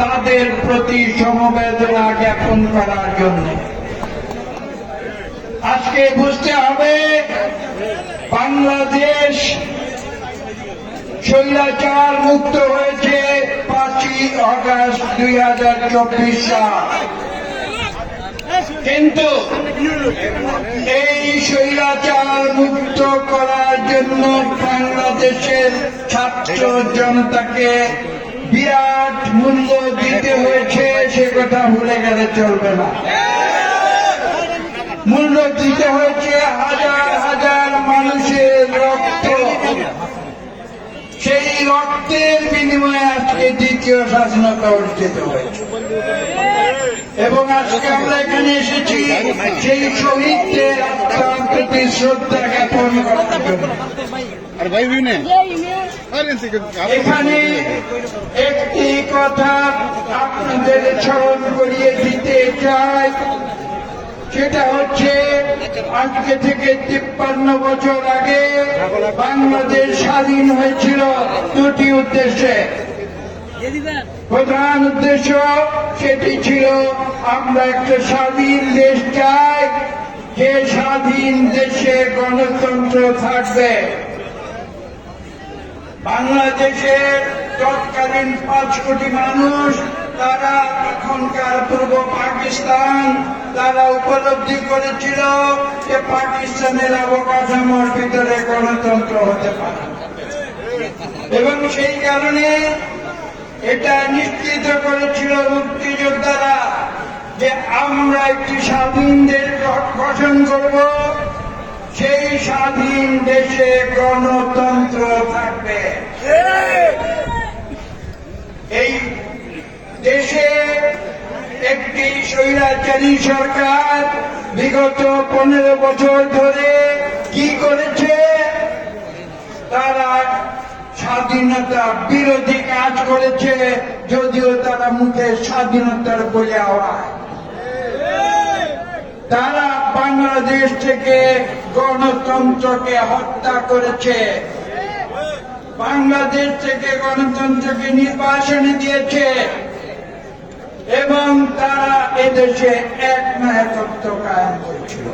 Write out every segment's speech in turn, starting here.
তাদের প্রতি সমবেদনা জ্ঞাপন করার জন্য। আজকে বুঝতে হবে বাংলাদেশ স্বৈরাচার মুক্ত হয়েছে 5ই আগস্ট 2024 সাল, কিন্তু এই স্বৈরাচার মুক্ত করার জন্য বাংলাদেশের ছাত্র জনতাকে বিরাট মূল্য দিতে হয়েছে, সে কথা ভুলে গেলে চলবে না। মূল্য দিতে হয়েছে হাজার হাজার মানুষের রক্ত, সেই রক্তের বিনিময়ে আজকে দ্বিতীয় স্বাধীনতা অর্জিত হয়েছে। এবং আজকে আমরা এখানে এসেছি সেই শহীদদের আত্মার প্রতি শ্রদ্ধা জ্ঞাপন করার জন্য। এখানে একটি কথা আপনাদের স্মরণ করিয়ে দিতে চাই, সেটা হচ্ছে আজকে থেকে 53 বছর আগে বাংলাদেশ স্বাধীন হয়েছিল দুটি উদ্দেশ্যে। প্রধান উদ্দেশ্য সেটি ছিল আমরা একটা স্বাধীন দেশ চাই, যে স্বাধীন দেশে গণতন্ত্র থাকবে। বাংলাদেশের তৎকালীন 5 কোটি মানুষ, তারা তখনকার পূর্ব পাকিস্তান, তারা উপলব্ধি করেছিল যে পাকিস্তানের অবকাঠামোর ভিতরে গণতন্ত্র হতে পারে, এবং সেই কারণে এটা নিশ্চিত করেছিল মুক্তিযোদ্ধারা যে আমরা একটি স্বাধীন দেশ গঠন করব, সেই স্বাধীন দেশে গণতন্ত্র থাকবে। এই দেশে একটি স্বৈরাচারী সরকার বিগত 15 বছর ধরে কি করেছে? তারা স্বাধীনতা বিরোধী কাজ করেছে, যদিও তারা মুখে স্বাধীনতার বলে আওয়াজ। তারা বাংলাদেশ থেকে গণতন্ত্রকে হত্যা করেছে, বাংলাদেশ থেকে গণতন্ত্রকে নির্বাসনে দিয়েছে, এবং তারা এদেশে একনায়কত্ব কায়েম করেছিল।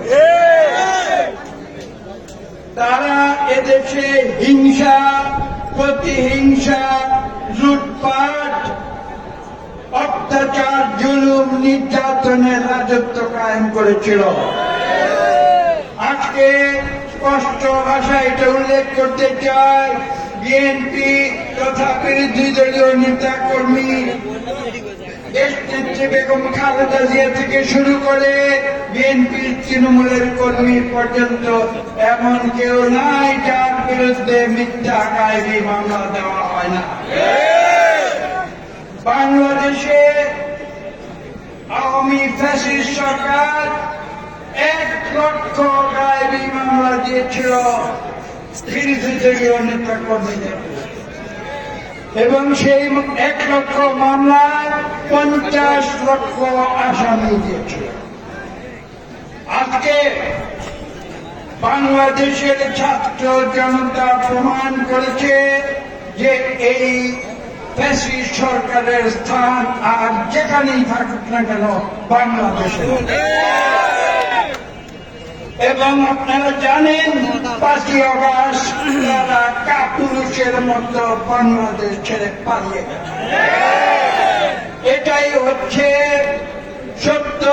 তারা এদেশে হিংসা, প্রতিহিংসা, লুটপাট, অত্যাচার, জুলুম, নির্যাতনের রাজত্ব কায়েম করেছিল। আজকে স্পষ্ট ভাষায় এটা উল্লেখ করতে চাই, বিএনপি তথা বিরোধী দলীয় নেতা কর্মী, দেশনেত্রী বেগম খালেদা জিয়া থেকে শুরু করে বিএনপির তৃণমূলের কর্মী পর্যন্ত এমন কেউ নাই যার বিরুদ্ধে মিথ্যা গায়েবী মামলা দেওয়া হয় না। বাংলাদেশে আওয়ামী ফ্যাসিস্ট সরকার 1 লক্ষ গায়েবী মামলা দিয়েছিল বিরোধী দলীয় নেতা কর্মীদের, এবং সেই 1 লক্ষ মামলায় 50 লক্ষ আসামি দিয়েছিল। আজকে বাংলাদেশের ছাত্র জনতা প্রমাণ করেছে যে এই ফ্যাসিস্ট সরকারের স্থান আর যেখানেই থাকুক না কেন বাংলাদেশে। এবং আপনারা জানেন 5ই আগস্ট তারা কাপুরুষের মতো বাংলাদেশ ছেড়ে পালিয়ে গেছে। এটাই হচ্ছে সত্য।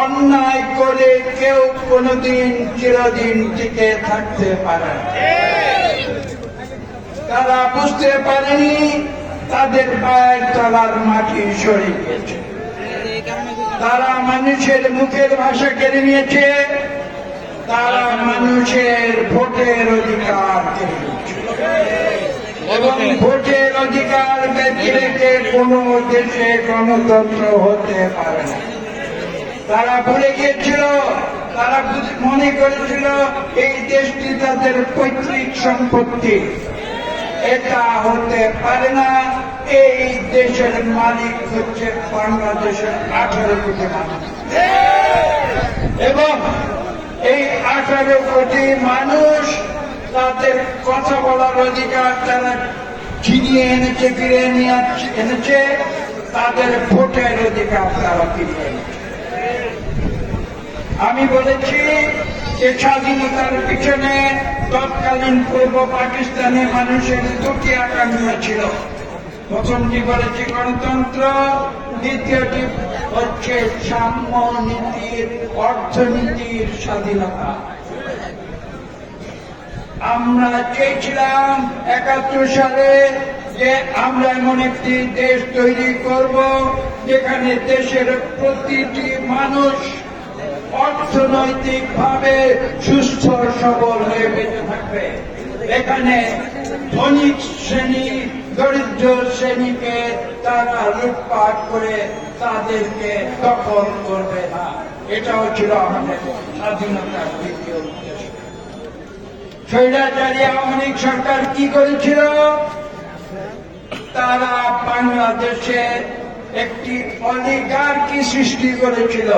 অন্যায় করে কেউ কোনদিন চিরদিন টিকে থাকতে পারে না। তারা বুঝতে পারেনি তাদের পায়ের তলার মাটি সরে গিয়েছে। তারা মানুষের মুখের ভাষা কেড়ে নিয়েছে, তারা মানুষের ভোটের অধিকার কেড়ে নিয়েছে, এবং ভোটের অধিকার ব্যক্তি রেখে কোন দেশে গণতন্ত্র হতে পারে না। তারা ভুলে গিয়েছিল, তারা মনে করেছিল এই দেশটি তাদের পৈতৃক সম্পত্তি। এটা হতে পারে না। এই দেশের মালিক হচ্ছে বাংলাদেশের 18 কোটি মানুষ, এবং এই 18 কোটি মানুষ তাদের কথা বলার অধিকার তারা ছিনিয়ে এনেছে, ফিরে নিয়ে এনেছে। তাদের ভোটের অধিকার তারা ফিরিয়ে নিচ্ছে। আমি বলেছি যে স্বাধীনতার পিছনে তৎকালীন পূর্ব পাকিস্তানে মানুষের দুটি আকাঙ্ক্ষা ছিল। প্রথমটি বলেছি গণতন্ত্র, দ্বিতীয়টি হচ্ছে সাম্য নীতির, অর্থনীতির স্বাধীনতা। আমরা চেয়েছিলাম ৭১ সালে যে আমরা এমন একটি দেশ তৈরি করব যেখানে দেশের প্রতিটি মানুষ অর্থনৈতিকভাবে সুস্থ সবল হয়ে বেঁচে থাকবে। এখানে ধনিক শ্রেণী দরিদ্র শ্রেণীকে তারা লুটপাট করে তাদেরকে দখল করবে না। এটাও ছিল আমাদের স্বাধীনতার দ্বিতীয় উদ্দেশ্য। স্বৈরাচারী আওয়ামী লীগ সরকার কি করেছিল? তারা বাংলাদেশে একটি অলিগার্কি সৃষ্টি করেছিল।